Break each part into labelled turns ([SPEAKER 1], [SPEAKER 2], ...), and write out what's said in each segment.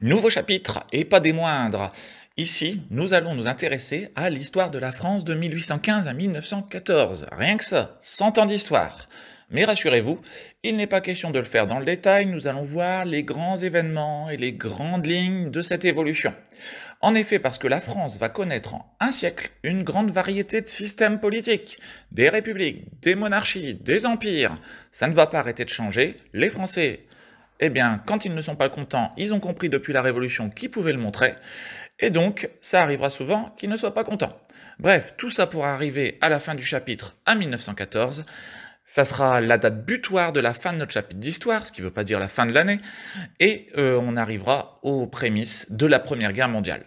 [SPEAKER 1] Nouveau chapitre, et pas des moindres. Ici, nous allons nous intéresser à l'histoire de la France de 1815 à 1914. Rien que ça, 100 ans d'histoire. Mais rassurez-vous, il n'est pas question de le faire dans le détail, nous allons voir les grands événements et les grandes lignes de cette évolution. En effet, parce que la France va connaître en un siècle une grande variété de systèmes politiques, des républiques, des monarchies, des empires. Ça ne va pas arrêter de changer, les Français, eh bien, quand ils ne sont pas contents, ils ont compris depuis la Révolution qu'ils pouvaient le montrer, et donc ça arrivera souvent qu'ils ne soient pas contents. Bref, tout ça pour arriver à la fin du chapitre à 1914. Ça sera la date butoir de la fin de notre chapitre d'histoire, ce qui ne veut pas dire la fin de l'année, et on arrivera aux prémices de la Première Guerre mondiale.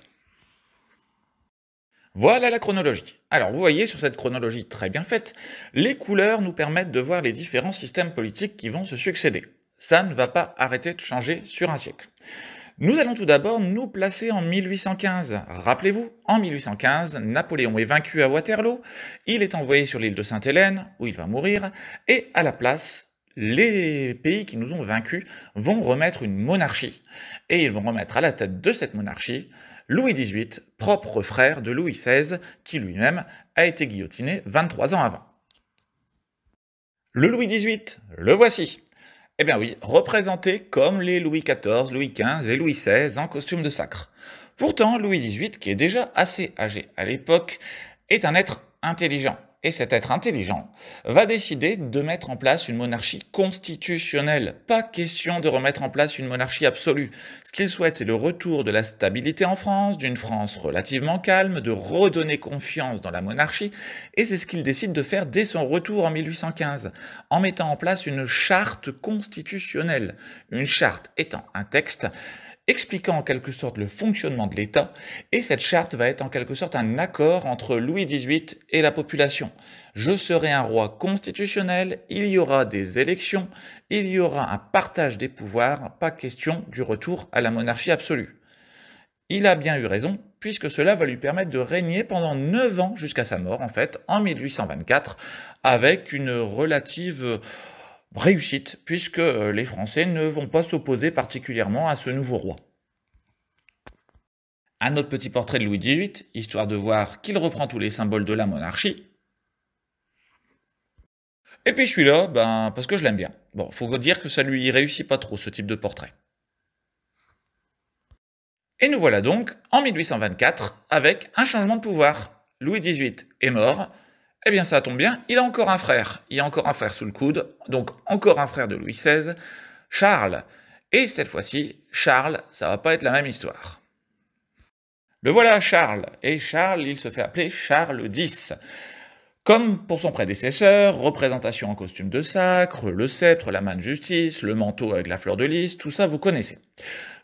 [SPEAKER 1] Voilà la chronologie. Alors vous voyez sur cette chronologie très bien faite, les couleurs nous permettent de voir les différents systèmes politiques qui vont se succéder. Ça ne va pas arrêter de changer sur un siècle. Nous allons tout d'abord nous placer en 1815. Rappelez-vous, en 1815, Napoléon est vaincu à Waterloo, il est envoyé sur l'île de Sainte-Hélène, où il va mourir, et à la place, les pays qui nous ont vaincus vont remettre une monarchie. Et ils vont remettre à la tête de cette monarchie Louis XVIII, propre frère de Louis XVI, qui lui-même a été guillotiné 23 ans avant. Le Louis XVIII, le voici. Eh bien oui, représenté comme les Louis XIV, Louis XV et Louis XVI en costume de sacre. Pourtant, Louis XVIII, qui est déjà assez âgé à l'époque, est un être intelligent. Et cet être intelligent va décider de mettre en place une monarchie constitutionnelle. Pas question de remettre en place une monarchie absolue. Ce qu'il souhaite, c'est le retour de la stabilité en France, d'une France relativement calme, de redonner confiance dans la monarchie, et c'est ce qu'il décide de faire dès son retour en 1815, en mettant en place une charte constitutionnelle. Une charte étant un texte expliquant en quelque sorte le fonctionnement de l'État, et cette charte va être en quelque sorte un accord entre Louis XVIII et la population. Je serai un roi constitutionnel, il y aura des élections, il y aura un partage des pouvoirs, pas question du retour à la monarchie absolue. Il a bien eu raison, puisque cela va lui permettre de régner pendant 9 ans jusqu'à sa mort, en fait, en 1824, avec une relative réussite, puisque les Français ne vont pas s'opposer particulièrement à ce nouveau roi. Un autre petit portrait de Louis XVIII, histoire de voir qu'il reprend tous les symboles de la monarchie. Et puis celui-là, parce que je l'aime bien. Bon, faut vous dire que ça lui réussit pas trop, ce type de portrait. Et nous voilà donc en 1824, avec un changement de pouvoir. Louis XVIII est mort. Eh bien ça tombe bien, il a encore un frère. Il a encore un frère sous le coude, donc encore un frère de Louis XVI, Charles. Et cette fois-ci, Charles, ça va pas être la même histoire. Le voilà Charles, et Charles, il se fait appeler Charles X. Comme pour son prédécesseur, représentation en costume de sacre, le sceptre, la main de justice, le manteau avec la fleur de lys, tout ça vous connaissez.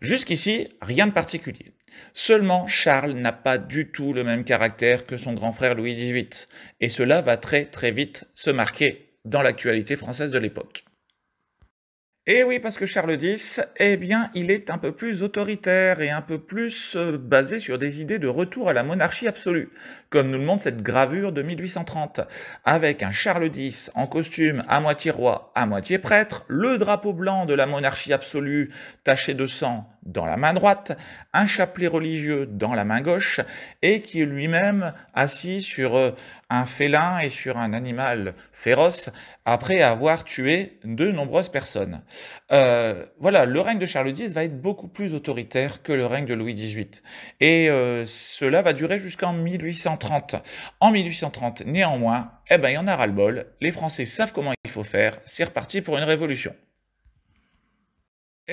[SPEAKER 1] Jusqu'ici, rien de particulier. Seulement, Charles n'a pas du tout le même caractère que son grand frère Louis XVIII, et cela va très très vite se marquer dans l'actualité française de l'époque. Et oui, parce que Charles X, eh bien, il est un peu plus autoritaire et un peu plus basé sur des idées de retour à la monarchie absolue, comme nous le montre cette gravure de 1830, avec un Charles X en costume à moitié roi, à moitié prêtre, le drapeau blanc de la monarchie absolue taché de sang dans la main droite, un chapelet religieux dans la main gauche, et qui est lui-même assis sur un félin et sur un animal féroce, après avoir tué de nombreuses personnes. Voilà, le règne de Charles X va être beaucoup plus autoritaire que le règne de Louis XVIII. Et cela va durer jusqu'en 1830. En 1830, néanmoins, eh ben, il y en a ras-le-bol. Les Français savent comment il faut faire. C'est reparti pour une révolution.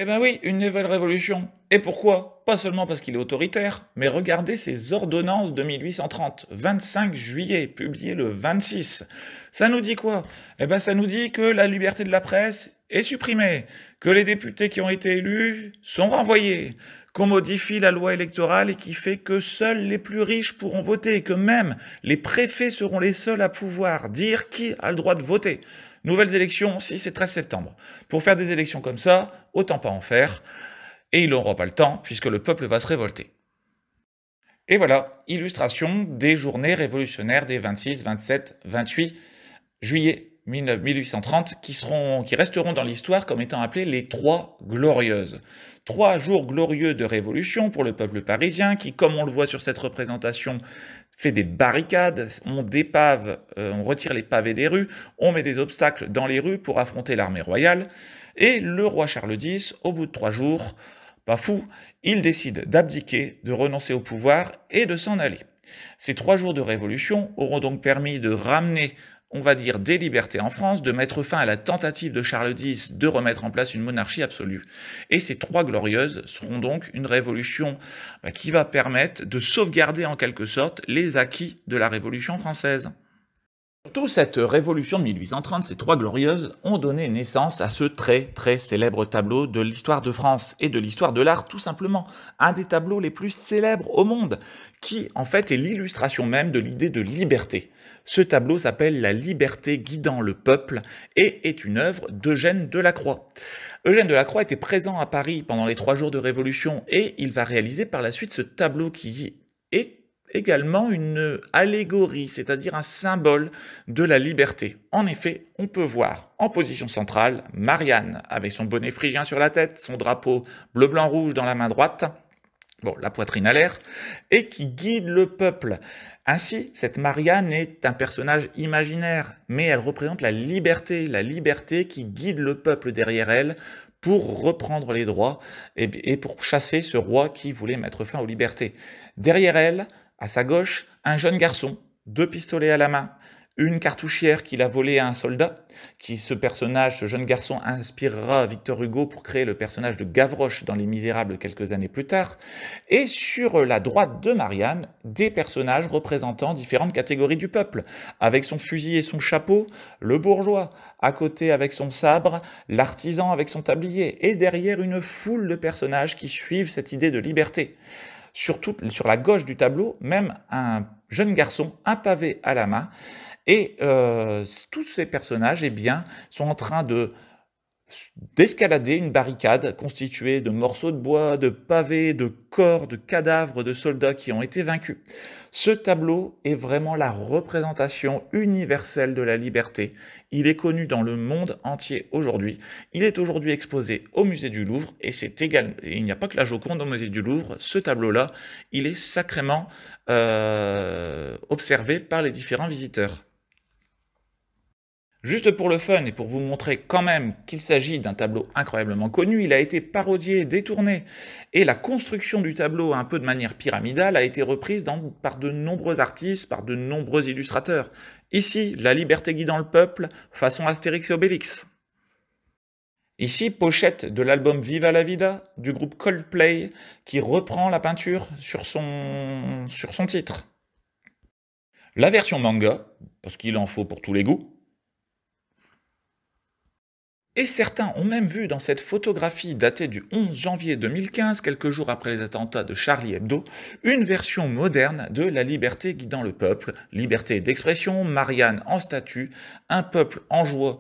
[SPEAKER 1] Eh ben oui, une nouvelle révolution. Et pourquoi? Pas seulement parce qu'il est autoritaire, mais regardez ces ordonnances de 1830, 25 juillet, publiées le 26. Ça nous dit quoi? Eh ben ça nous dit que la liberté de la presse est supprimée, que les députés qui ont été élus sont renvoyés, qu'on modifie la loi électorale et qui fait que seuls les plus riches pourront voter et que même les préfets seront les seuls à pouvoir dire qui a le droit de voter. Nouvelles élections, si c'est 13 septembre. Pour faire des élections comme ça, autant pas en faire. Et ils n'auront pas le temps, puisque le peuple va se révolter. Et voilà, illustration des journées révolutionnaires des 26, 27, 28 juillet 1830 qui resteront dans l'histoire comme étant appelées les Trois Glorieuses. 3 jours glorieux de révolution pour le peuple parisien qui, comme on le voit sur cette représentation, fait des barricades, on dépave, on retire les pavés des rues, on met des obstacles dans les rues pour affronter l'armée royale. Et le roi Charles X, au bout de 3 jours, pas fou, il décide d'abdiquer, de renoncer au pouvoir et de s'en aller. Ces 3 jours de révolution auront donc permis de ramener, on va dire, des libertés en France, de mettre fin à la tentative de Charles X de remettre en place une monarchie absolue. Et ces 3 glorieuses seront donc une révolution qui va permettre de sauvegarder en quelque sorte les acquis de la Révolution française. Surtout, cette révolution de 1830, ces 3 glorieuses, ont donné naissance à ce très célèbre tableau de l'histoire de France et de l'histoire de l'art, tout simplement. Un des tableaux les plus célèbres au monde, qui en fait est l'illustration même de l'idée de liberté. Ce tableau s'appelle « La liberté guidant le peuple » et est une œuvre d'Eugène Delacroix. Eugène Delacroix était présent à Paris pendant les 3 jours de révolution et il va réaliser par la suite ce tableau qui est également une allégorie, c'est-à-dire un symbole de la liberté. En effet, on peut voir en position centrale Marianne avec son bonnet phrygien sur la tête, son drapeau bleu-blanc-rouge dans la main droite, bon, la poitrine à l'air, et qui guide le peuple. Ainsi, cette Marianne est un personnage imaginaire, mais elle représente la liberté qui guide le peuple derrière elle pour reprendre les droits et pour chasser ce roi qui voulait mettre fin aux libertés. Derrière elle, à sa gauche, un jeune garçon, 2 pistolets à la main, une cartouchière qu'il a volée à un soldat, ce jeune garçon, inspirera Victor Hugo pour créer le personnage de Gavroche dans Les Misérables quelques années plus tard, et sur la droite de Marianne, des personnages représentant différentes catégories du peuple, avec son fusil et son chapeau, le bourgeois, à côté avec son sabre, l'artisan avec son tablier, et derrière une foule de personnages qui suivent cette idée de liberté. Sur la gauche du tableau, même un jeune garçon, un pavé à la main, et tous ces personnages sont en train d'escalader une barricade constituée de morceaux de bois, de pavés, de corps, de cadavres de soldats qui ont été vaincus. Ce tableau est vraiment la représentation universelle de la liberté. Il est connu dans le monde entier aujourd'hui. Il est aujourd'hui exposé au musée du Louvre et il n'y a pas que la Joconde au musée du Louvre. Ce tableau-là, il est sacrément observé par les différents visiteurs. Juste pour le fun et pour vous montrer quand même qu'il s'agit d'un tableau incroyablement connu, il a été parodié, détourné. Et la construction du tableau, un peu de manière pyramidale, a été reprise par de nombreux artistes, par de nombreux illustrateurs. Ici, la liberté guidant le peuple, façon Astérix et Obélix. Ici, pochette de l'album Viva la Vida du groupe Coldplay, qui reprend la peinture sur son titre. La version manga, parce qu'il en faut pour tous les goûts. Et certains ont même vu dans cette photographie datée du 11 janvier 2015, quelques jours après les attentats de Charlie Hebdo, une version moderne de la liberté guidant le peuple, liberté d'expression, Marianne en statue, un peuple en joie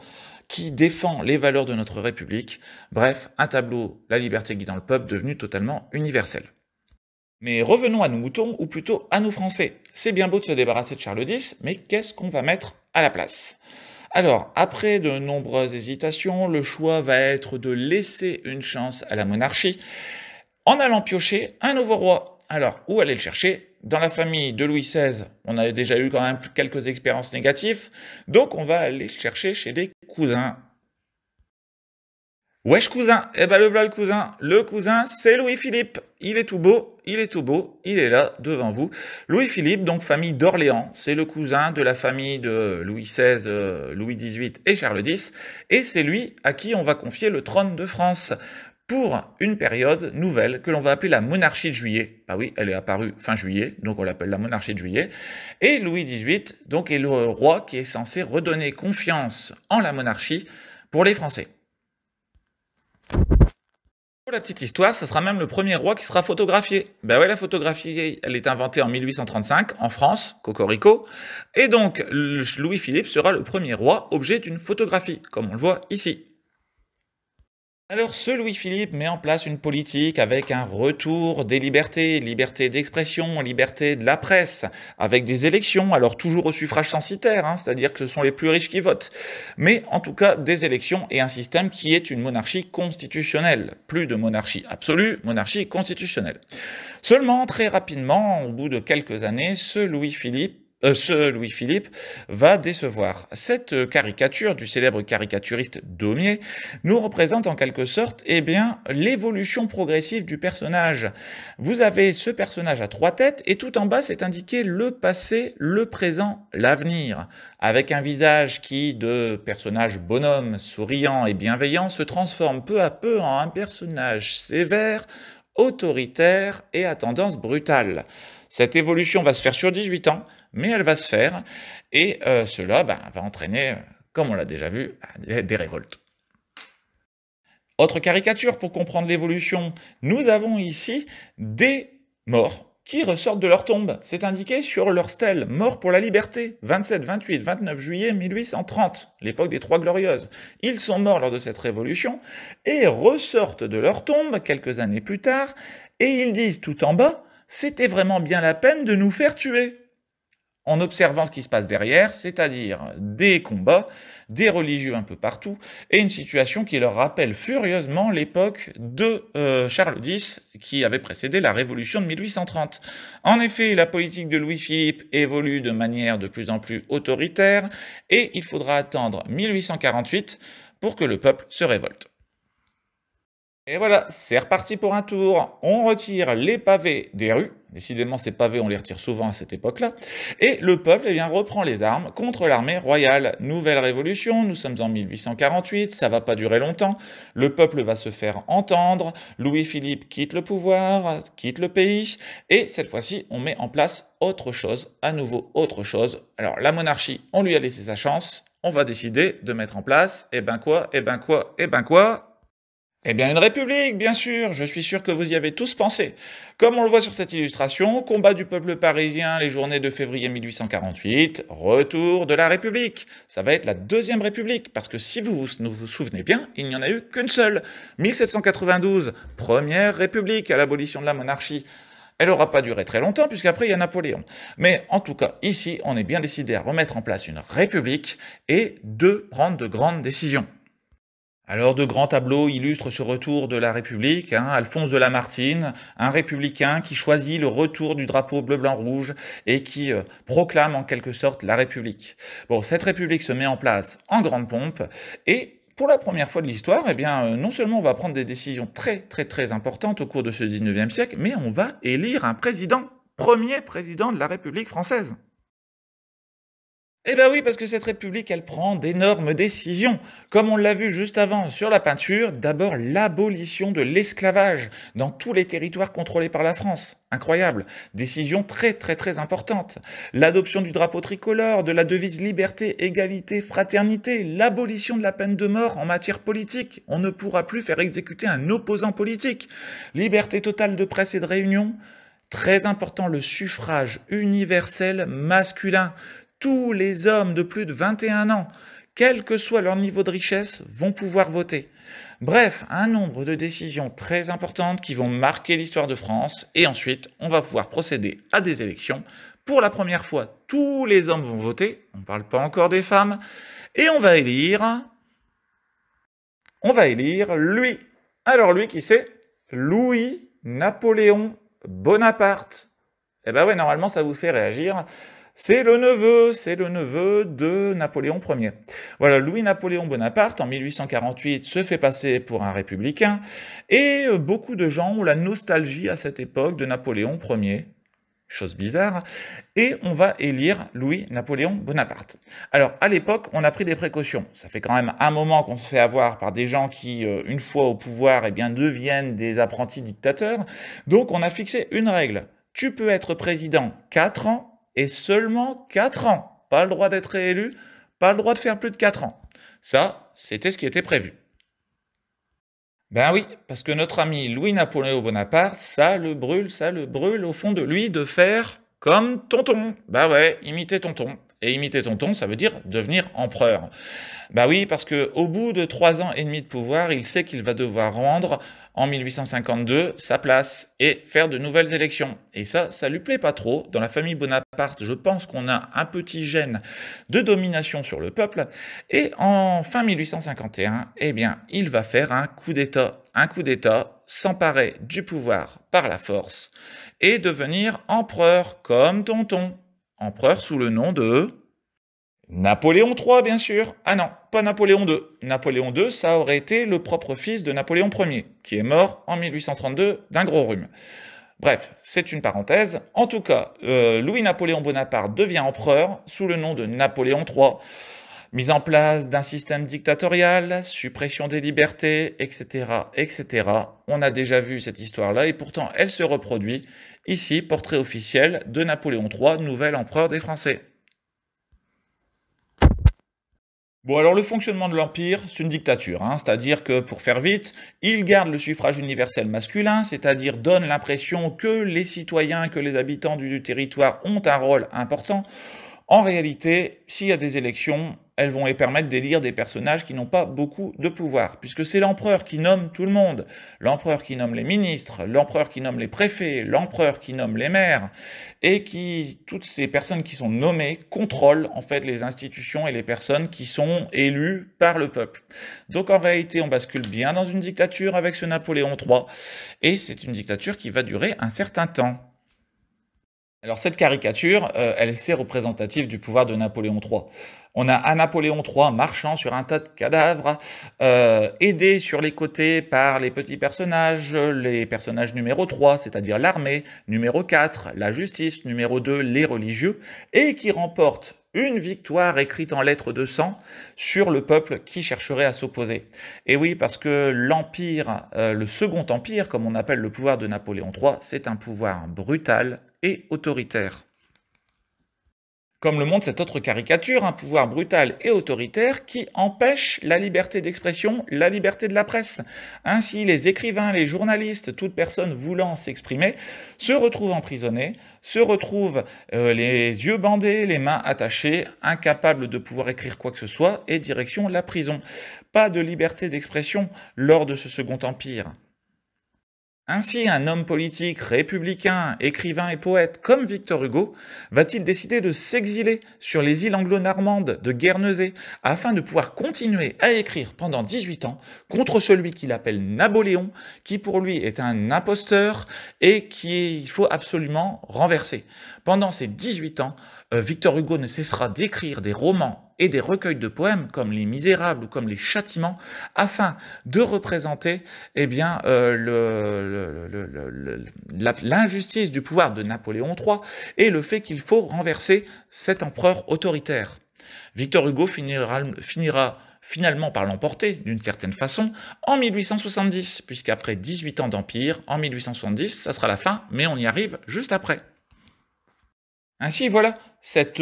[SPEAKER 1] qui défend les valeurs de notre République, bref, un tableau, la liberté guidant le peuple, devenu totalement universel. Mais revenons à nos moutons, ou plutôt à nos Français. C'est bien beau de se débarrasser de Charles X, mais qu'est-ce qu'on va mettre à la place ? Alors, après de nombreuses hésitations, le choix va être de laisser une chance à la monarchie en allant piocher un nouveau roi. Alors, où aller le chercher? Dans la famille de Louis XVI, on a déjà eu quand même quelques expériences négatives, donc on va aller chercher chez des cousins. Wesh cousin, eh ben le voilà le cousin. Le cousin, c'est Louis-Philippe. Il est tout beau, il est là devant vous. Louis-Philippe, donc famille d'Orléans, c'est le cousin de la famille de Louis XVI, Louis XVIII et Charles X, et c'est lui à qui on va confier le trône de France pour une période nouvelle que l'on va appeler la monarchie de juillet. Bah oui, elle est apparue fin juillet, donc on l'appelle la monarchie de juillet. Et Louis XVIII, donc, est le roi qui est censé redonner confiance en la monarchie pour les Français. Pour la petite histoire, ça sera même le premier roi qui sera photographié. Ben ouais, la photographie, elle est inventée en 1835 en France, cocorico, et donc Louis-Philippe sera le premier roi objet d'une photographie, comme on le voit ici. Alors ce Louis-Philippe met en place une politique avec un retour des libertés, liberté d'expression, liberté de la presse, avec des élections, alors toujours au suffrage censitaire, c'est-à-dire que ce sont les plus riches qui votent, mais en tout cas des élections et un système qui est une monarchie constitutionnelle, plus de monarchie absolue, monarchie constitutionnelle. Seulement, très rapidement, au bout de quelques années, ce Louis-Philippe va décevoir. Cette caricature du célèbre caricaturiste Daumier nous représente en quelque sorte l'évolution progressive du personnage. Vous avez ce personnage à trois têtes et tout en bas c'est indiqué le passé, le présent, l'avenir, avec un visage qui, de personnage bonhomme, souriant et bienveillant, se transforme peu à peu en un personnage sévère, autoritaire et à tendance brutale. Cette évolution va se faire sur 18 ans, mais elle va se faire, et cela va entraîner, comme on l'a déjà vu, des révoltes. Autre caricature pour comprendre l'évolution, nous avons ici des morts qui ressortent de leur tombe. C'est indiqué sur leur stèle, morts pour la liberté, 27, 28, 29 juillet 1830, l'époque des Trois Glorieuses. Ils sont morts lors de cette révolution et ressortent de leur tombe quelques années plus tard, et ils disent tout en bas, c'était vraiment bien la peine de nous faire tuer. En observant ce qui se passe derrière, c'est-à-dire des combats, des religieux un peu partout, et une situation qui leur rappelle furieusement l'époque de Charles X, qui avait précédé la Révolution de 1830. En effet, la politique de Louis-Philippe évolue de manière de plus en plus autoritaire, et il faudra attendre 1848 pour que le peuple se révolte. Et voilà, c'est reparti pour un tour. On retire les pavés des rues. Décidément, ces pavés, on les retire souvent à cette époque-là. Et le peuple reprend les armes contre l'armée royale. Nouvelle révolution, nous sommes en 1848, ça va pas durer longtemps. Le peuple va se faire entendre. Louis-Philippe quitte le pouvoir, quitte le pays. Et cette fois-ci, on met en place autre chose, à nouveau autre chose. Alors, la monarchie, on lui a laissé sa chance. On va décider de mettre en place, une république, bien sûr, je suis sûr que vous y avez tous pensé. Comme on le voit sur cette illustration, combat du peuple parisien les journées de février 1848, retour de la République. Ça va être la deuxième République, parce que si vous vous souvenez bien, il n'y en a eu qu'une seule. 1792, première République à l'abolition de la monarchie. Elle n'aura pas duré très longtemps, puisqu'après il y a Napoléon. Mais en tout cas, ici, on est bien décidé à remettre en place une République et de prendre de grandes décisions. Alors, de grands tableaux illustrent ce retour de la République. Alphonse de Lamartine, un républicain qui choisit le retour du drapeau bleu-blanc-rouge et qui proclame en quelque sorte la République. Bon, cette République se met en place en grande pompe et pour la première fois de l'histoire, non seulement on va prendre des décisions très importantes au cours de ce 19e siècle, mais on va élire un président, premier président de la République française. Eh bien oui, parce que cette République, elle prend d'énormes décisions. Comme on l'a vu juste avant sur la peinture, d'abord l'abolition de l'esclavage dans tous les territoires contrôlés par la France. Incroyable. Décision très importante. L'adoption du drapeau tricolore, de la devise liberté, égalité, fraternité, l'abolition de la peine de mort en matière politique. On ne pourra plus faire exécuter un opposant politique. Liberté totale de presse et de réunion. Très important, le suffrage universel masculin. Tous les hommes de plus de 21 ans, quel que soit leur niveau de richesse, vont pouvoir voter. Bref, un nombre de décisions très importantes qui vont marquer l'histoire de France, et ensuite, on va pouvoir procéder à des élections. Pour la première fois, tous les hommes vont voter, on ne parle pas encore des femmes, et on va élire lui. Alors lui, qui c'est? Louis-Napoléon Bonaparte. Eh ben ouais, normalement, ça vous fait réagir. C'est le neveu de Napoléon Ier. Voilà, Louis-Napoléon Bonaparte, en 1848, se fait passer pour un républicain, et beaucoup de gens ont la nostalgie à cette époque de Napoléon Ier, chose bizarre, et on va élire Louis-Napoléon Bonaparte. Alors, à l'époque, on a pris des précautions. Ça fait quand même un moment qu'on se fait avoir par des gens qui, une fois au pouvoir, deviennent des apprentis dictateurs. Donc, on a fixé une règle. Tu peux être président 4 ans, et seulement 4 ans. Pas le droit d'être réélu, pas le droit de faire plus de 4 ans. Ça, c'était ce qui était prévu. Ben oui, parce que notre ami Louis-Napoléon Bonaparte, ça le brûle au fond de lui de faire comme tonton. Ben ouais, imiter tonton. Et imiter tonton, ça veut dire devenir empereur. Bah oui, parce que au bout de 3 ans et demi de pouvoir, il sait qu'il va devoir rendre en 1852 sa place et faire de nouvelles élections. Et ça lui plaît pas trop. Dans la famille Bonaparte, je pense qu'on a un petit gène de domination sur le peuple. Et en fin 1851, eh bien, il va faire un coup d'État. Un coup d'État, s'emparer du pouvoir par la force et devenir empereur comme tonton. Empereur sous le nom de Napoléon III, bien sûr. Ah non, pas Napoléon II. Napoléon II, ça aurait été le propre fils de Napoléon Ier, qui est mort en 1832 d'un gros rhume. Bref, c'est une parenthèse. En tout cas, Louis-Napoléon Bonaparte devient empereur sous le nom de Napoléon III. Mise en place d'un système dictatorial, suppression des libertés, etc., etc. On a déjà vu cette histoire-là et pourtant elle se reproduit. Ici, portrait officiel de Napoléon III, nouvel empereur des Français. Bon, alors le fonctionnement de l'Empire, c'est une dictature, hein, c'est-à-dire que, pour faire vite, il garde le suffrage universel masculin, c'est-à-dire donne l'impression que les citoyens, que les habitants du territoire ont un rôle important. En réalité, s'il y a des élections, elles vont permettre d'élire des personnages qui n'ont pas beaucoup de pouvoir, puisque c'est l'empereur qui nomme tout le monde, l'empereur qui nomme les ministres, l'empereur qui nomme les préfets, l'empereur qui nomme les maires, et qui, toutes ces personnes qui sont nommées, contrôlent en fait les institutions et les personnes qui sont élues par le peuple. Donc en réalité, on bascule bien dans une dictature avec ce Napoléon III, et c'est une dictature qui va durer un certain temps. Alors cette caricature, elle est représentative du pouvoir de Napoléon III. On a un Napoléon III marchant sur un tas de cadavres, aidé sur les côtés par les petits personnages, les personnages numéro 3, c'est-à-dire l'armée, numéro 4, la justice, numéro 2, les religieux, et qui remporte une victoire écrite en lettres de sang sur le peuple qui chercherait à s'opposer. Et oui, parce que l'Empire, le Second Empire, comme on appelle le pouvoir de Napoléon III, c'est un pouvoir brutal et autoritaire. Comme le montre cette autre caricature, un pouvoir brutal et autoritaire qui empêche la liberté d'expression, la liberté de la presse. Ainsi, les écrivains, les journalistes, toute personne voulant s'exprimer, se retrouvent emprisonnés, se retrouvent les yeux bandés, les mains attachées, incapables de pouvoir écrire quoi que ce soit, et direction la prison. Pas de liberté d'expression lors de ce Second Empire. Ainsi, un homme politique, républicain, écrivain et poète comme Victor Hugo va-t-il décider de s'exiler sur les îles anglo-normandes de Guernesey afin de pouvoir continuer à écrire pendant 18 ans contre celui qu'il appelle Napoléon, qui pour lui est un imposteur et qu'il faut absolument renverser. Pendant ces 18 ans, Victor Hugo ne cessera d'écrire des romans et des recueils de poèmes comme Les Misérables ou comme Les Châtiments, afin de représenter l'injustice du pouvoir de Napoléon III et le fait qu'il faut renverser cet empereur autoritaire. Victor Hugo finira finalement par l'emporter, d'une certaine façon, en 1870, puisqu'après 18 ans d'empire, en 1870, ça sera la fin, mais on y arrive juste après. Ainsi, voilà, cette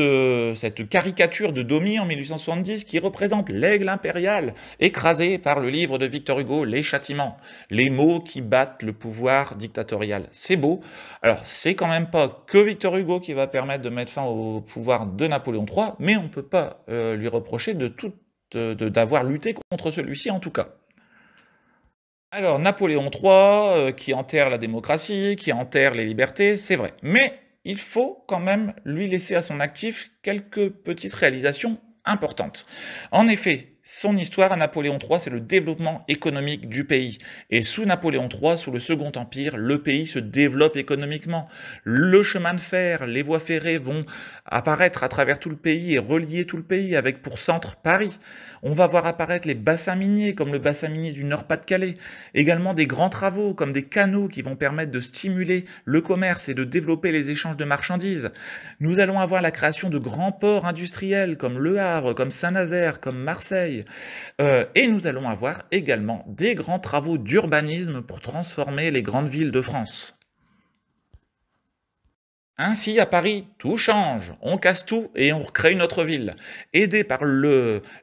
[SPEAKER 1] caricature de Domy en 1870 qui représente l'aigle impérial écrasé par le livre de Victor Hugo, Les Châtiments, les mots qui battent le pouvoir dictatorial. C'est beau. Alors, c'est quand même pas que Victor Hugo qui va permettre de mettre fin au pouvoir de Napoléon III, mais on ne peut pas lui reprocher d'avoir lutté contre celui-ci en tout cas. Alors, Napoléon III, qui enterre la démocratie, qui enterre les libertés, c'est vrai. Mais il faut quand même lui laisser à son actif quelques petites réalisations importantes. En effet, son histoire à Napoléon III, c'est le développement économique du pays. Et sous Napoléon III, sous le Second Empire, le pays se développe économiquement. Le chemin de fer, les voies ferrées vont apparaître à travers tout le pays et relier tout le pays avec pour centre Paris. On va voir apparaître les bassins miniers, comme le bassin minier du Nord-Pas-de-Calais. Également des grands travaux, comme des canaux qui vont permettre de stimuler le commerce et de développer les échanges de marchandises. Nous allons avoir la création de grands ports industriels, comme Le Havre, comme Saint-Nazaire, comme Marseille. Et nous allons avoir également des grands travaux d'urbanisme pour transformer les grandes villes de France. Ainsi, à Paris, tout change. On casse tout et on recrée une autre ville. Aidé par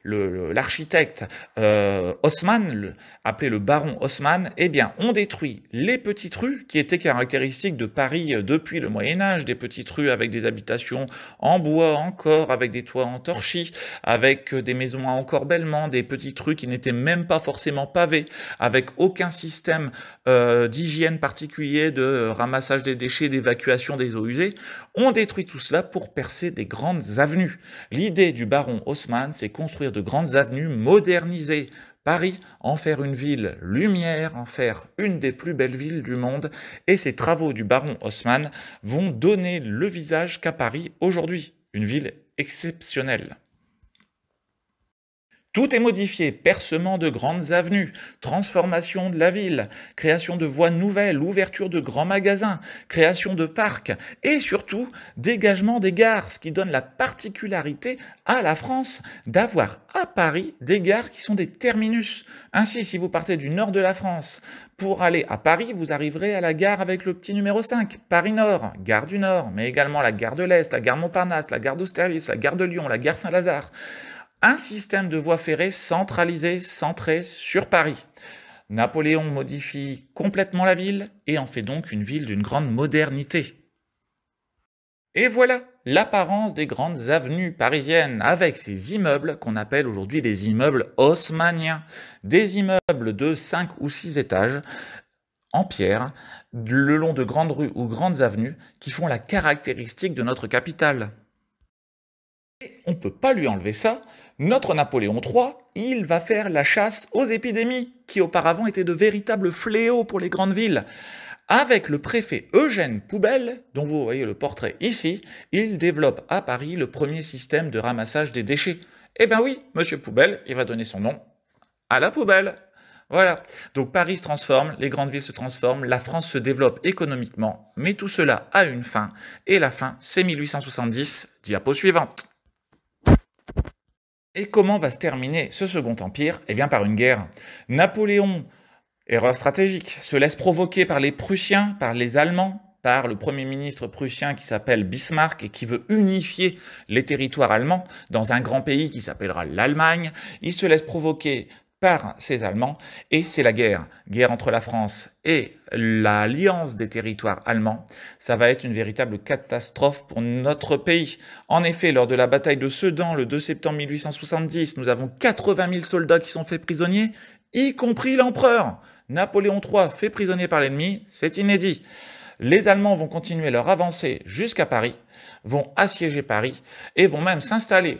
[SPEAKER 1] l'architecte Haussmann, appelé le baron Haussmann, eh bien, on détruit les petites rues qui étaient caractéristiques de Paris depuis le Moyen-Âge, des petites rues avec des habitations en bois encore, avec des toits en torchis, avec des maisons à encorbellement, des petites rues qui n'étaient même pas forcément pavées, avec aucun système d'hygiène particulier, de ramassage des déchets, d'évacuation des eaux usées. On détruit tout cela pour percer des grandes avenues. L'idée du baron Haussmann, c'est construire de grandes avenues, moderniser Paris, en faire une ville lumière, en faire une des plus belles villes du monde. Et ces travaux du baron Haussmann vont donner le visage qu'a Paris aujourd'hui, une ville exceptionnelle. Tout est modifié, percement de grandes avenues, transformation de la ville, création de voies nouvelles, ouverture de grands magasins, création de parcs et surtout dégagement des gares, ce qui donne la particularité à la France d'avoir à Paris des gares qui sont des terminus. Ainsi, si vous partez du nord de la France pour aller à Paris, vous arriverez à la gare avec le petit numéro 5, Paris-Nord, gare du Nord, mais également la gare de l'Est, la gare Montparnasse, la gare d'Austerlitz, la gare de Lyon, la gare Saint-Lazare. Un système de voies ferrées centralisé, centré sur Paris. Napoléon modifie complètement la ville et en fait donc une ville d'une grande modernité. Et voilà l'apparence des grandes avenues parisiennes avec ces immeubles qu'on appelle aujourd'hui des immeubles haussmanniens. Des immeubles de 5 ou 6 étages en pierre, le long de grandes rues ou grandes avenues qui font la caractéristique de notre capitale. Et on ne peut pas lui enlever ça. Notre Napoléon III, il va faire la chasse aux épidémies, qui auparavant étaient de véritables fléaux pour les grandes villes. Avec le préfet Eugène Poubelle, dont vous voyez le portrait ici, il développe à Paris le premier système de ramassage des déchets. Eh bien oui, Monsieur Poubelle, il va donner son nom à la poubelle. Voilà. Donc Paris se transforme, les grandes villes se transforment, la France se développe économiquement, mais tout cela a une fin, et la fin, c'est 1870. Diapo suivante. Et comment va se terminer ce Second Empire? Eh bien par une guerre. Napoléon, erreur stratégique, se laisse provoquer par les Prussiens, par les Allemands, par le Premier ministre prussien qui s'appelle Bismarck et qui veut unifier les territoires allemands dans un grand pays qui s'appellera l'Allemagne. Il se laisse provoquer par ces Allemands, et c'est la guerre. Guerre entre la France et l'alliance des territoires allemands. Ça va être une véritable catastrophe pour notre pays. En effet, lors de la bataille de Sedan, le 2 septembre 1870, nous avons 80 000 soldats qui sont faits prisonniers, y compris l'empereur. Napoléon III fait prisonnier par l'ennemi, c'est inédit. Les Allemands vont continuer leur avancée jusqu'à Paris, vont assiéger Paris et vont même s'installer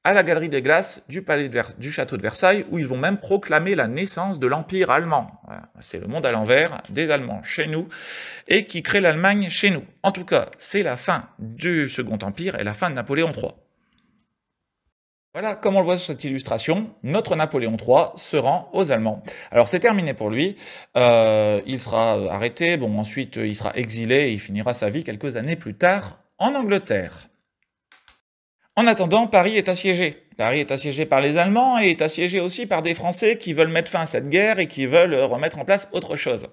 [SPEAKER 1] à la Galerie des Glaces du château de Versailles, où ils vont même proclamer la naissance de l'Empire allemand. Voilà. C'est le monde à l'envers, des Allemands chez nous, et qui crée l'Allemagne chez nous. En tout cas, c'est la fin du Second Empire et la fin de Napoléon III. Voilà, comme on le voit sur cette illustration, notre Napoléon III se rend aux Allemands. Alors c'est terminé pour lui, il sera arrêté, bon ensuite il sera exilé et il finira sa vie quelques années plus tard en Angleterre. En attendant, Paris est assiégé. Paris est assiégé par les Allemands et est assiégé aussi par des Français qui veulent mettre fin à cette guerre et qui veulent remettre en place autre chose.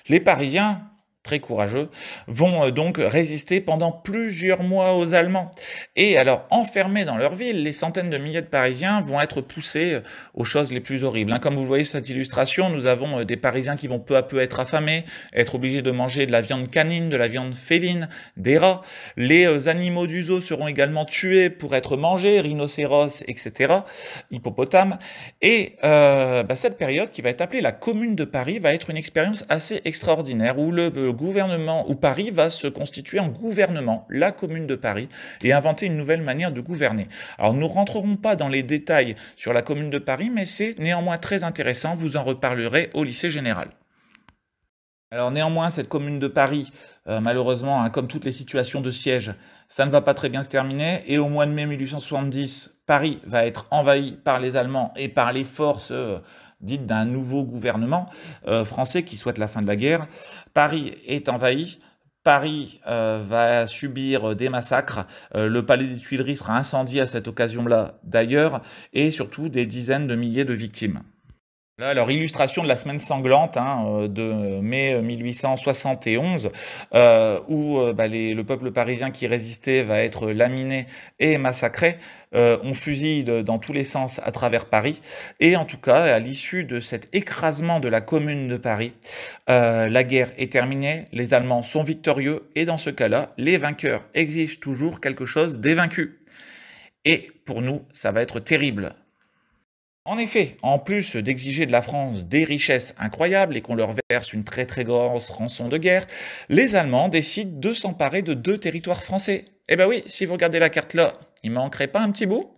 [SPEAKER 1] Les Parisiens, très courageux, vont donc résister pendant plusieurs mois aux Allemands. Et alors, enfermés dans leur ville, les centaines de milliers de Parisiens vont être poussés aux choses les plus horribles. Comme vous le voyez sur cette illustration, nous avons des Parisiens qui vont peu à peu être affamés, être obligés de manger de la viande canine, de la viande féline, des rats. Les animaux du zoo seront également tués pour être mangés, rhinocéros, etc., hippopotames. Et cette période, qui va être appelée la Commune de Paris, va être une expérience assez extraordinaire, où où Paris va se constituer en gouvernement, la Commune de Paris, et inventer une nouvelle manière de gouverner. Alors nous ne rentrerons pas dans les détails sur la Commune de Paris, mais c'est néanmoins très intéressant, vous en reparlerez au lycée général. Alors néanmoins, cette Commune de Paris, malheureusement, comme toutes les situations de siège, ça ne va pas très bien se terminer, et au mois de mai 1870, Paris va être envahi par les Allemands et par les forces dites d'un nouveau gouvernement français qui souhaite la fin de la guerre. Paris est envahi. Paris va subir des massacres, le palais des Tuileries sera incendié à cette occasion-là d'ailleurs, et surtout des dizaines de milliers de victimes. Là, alors, illustration de la semaine sanglante de mai 1871, où le peuple parisien qui résistait va être laminé et massacré. On fusille dans tous les sens à travers Paris. Et en tout cas, à l'issue de cet écrasement de la Commune de Paris, la guerre est terminée, les Allemands sont victorieux, et dans ce cas-là, les vainqueurs exigent toujours quelque chose des vaincus. Et pour nous, ça va être terrible. En effet, en plus d'exiger de la France des richesses incroyables et qu'on leur verse une très très grosse rançon de guerre, les Allemands décident de s'emparer de 2 territoires français. Eh ben oui, si vous regardez la carte là, il manquerait pas un petit bout?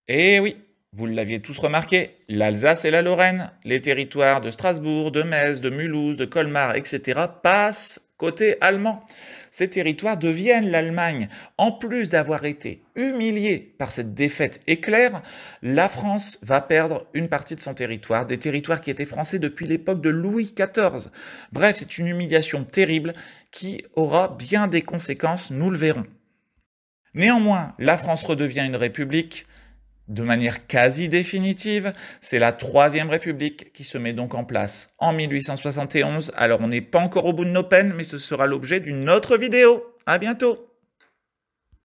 [SPEAKER 1] Eh oui, vous l'aviez tous remarqué, l'Alsace et la Lorraine, les territoires de Strasbourg, de Metz, de Mulhouse, de Colmar, etc. passent côté allemand. Ces territoires deviennent l'Allemagne. En plus d'avoir été humiliée par cette défaite éclair, la France va perdre une partie de son territoire, des territoires qui étaient français depuis l'époque de Louis XIV. Bref, c'est une humiliation terrible qui aura bien des conséquences, nous le verrons. Néanmoins, la France redevient une république de manière quasi définitive. C'est la Troisième République qui se met donc en place en 1871. Alors on n'est pas encore au bout de nos peines, mais ce sera l'objet d'une autre vidéo. À bientôt!